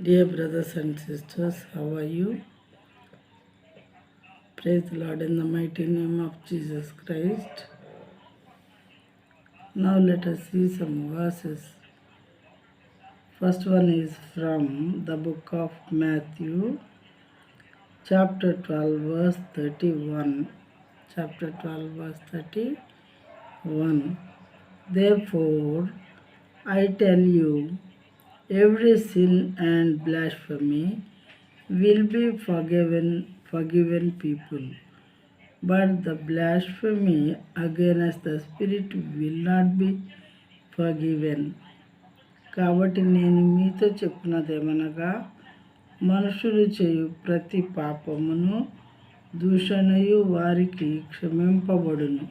Dear brothers and sisters, how are you? Praise the Lord in the mighty name of Jesus Christ. Now let us see some verses. First one is from the book of Matthew, chapter 12, verse 31. Chapter 12, verse 31. Therefore, I tell you, every sin and blasphemy will be forgiven people, but the blasphemy against the Spirit will not be forgiven. కాబట్టి నేను మీతో చెప్పినదేమనగా, మనుషులు చేయు ప్రతి పాపమును దూషణయు వారికి క్షమింపబడును,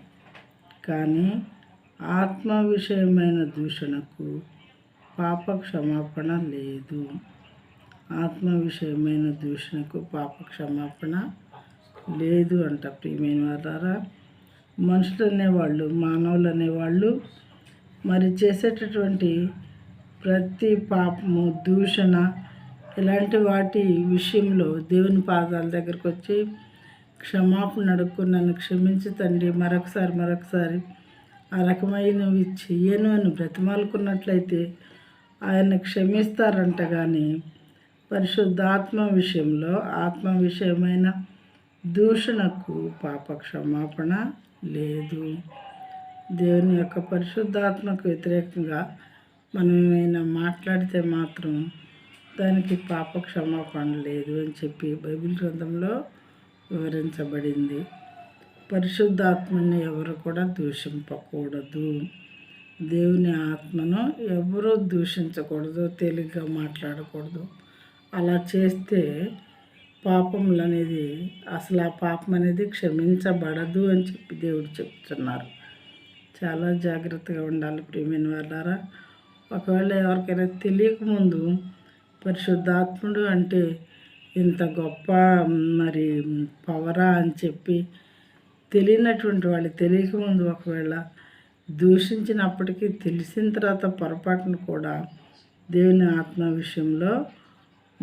కానీ ఆత్మ విషయమైన దూషణకు పాప క్షమాపణ లేదు. ఆత్మ విషయమైన దూషణకు పాప క్షమాపణ లేదు అంట. ప్రియమైన వారారా, మనుషులు అనేవాళ్ళు, మానవులు అనేవాళ్ళు మరి చేసేటటువంటి ప్రతి పాపము, దూషణ, ఇలాంటి వాటి విషయంలో దేవుని పాదాల దగ్గరకు వచ్చి క్షమాపణ అడుక్కు, నన్ను క్షమించి తండ్రి, మరొకసారి ఆ రకమైనవి చెయ్యను అని బ్రతిమాలుకున్నట్లయితే ఆయన క్షమిస్తారంట. కానీ పరిశుద్ధాత్మ విషయంలో, ఆత్మ విషయమైన దూషణకు పాప క్షమాపణ లేదు. దేవుని యొక్క పరిశుద్ధాత్మకు వ్యతిరేకంగా మనం ఏమైనా మాట్లాడితే మాత్రం దానికి పాప క్షమాపణ లేదు అని చెప్పి బైబిల్ గ్రంథంలో వివరించబడింది. పరిశుద్ధాత్మని ఎవరు కూడా దూషింపకూడదు. దేవుని ఆత్మను ఎవరూ దూషించకూడదు, తేలిగ్గా మాట్లాడకూడదు. అలా చేస్తే పాపములు అనేది, అసలు ఆ పాపం అనేది క్షమించబడదు అని చెప్పి దేవుడు చెప్తున్నారు. చాలా జాగ్రత్తగా ఉండాలి ప్రియమైన వాళ్ళారా. ఒకవేళ ఎవరికైనా తెలియకముందు పరిశుద్ధాత్ముడు అంటే ఇంత గొప్ప మరి పవరా అని చెప్పి తెలియనటువంటి వాళ్ళు తెలియకముందు ఒకవేళ దూషించినప్పటికీ తెలిసిన తర్వాత పొరపాటును కూడా దేవుని ఆత్మ విషయంలో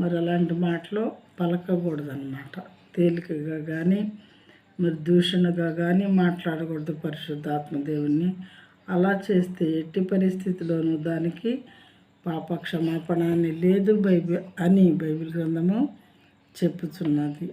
మరి అలాంటి మాటలు పలకకూడదన్నమాట. తేలికగా కానీ మరి దూషణగా కానీ మాట్లాడకూడదు పరిశుద్ధాత్మ దేవుణ్ణి. అలా చేస్తే ఎట్టి పరిస్థితిలోనూ దానికి పాప క్షమాపణ అని లేదు అని బైబిల్ గ్రంథము చెప్పుచున్నది.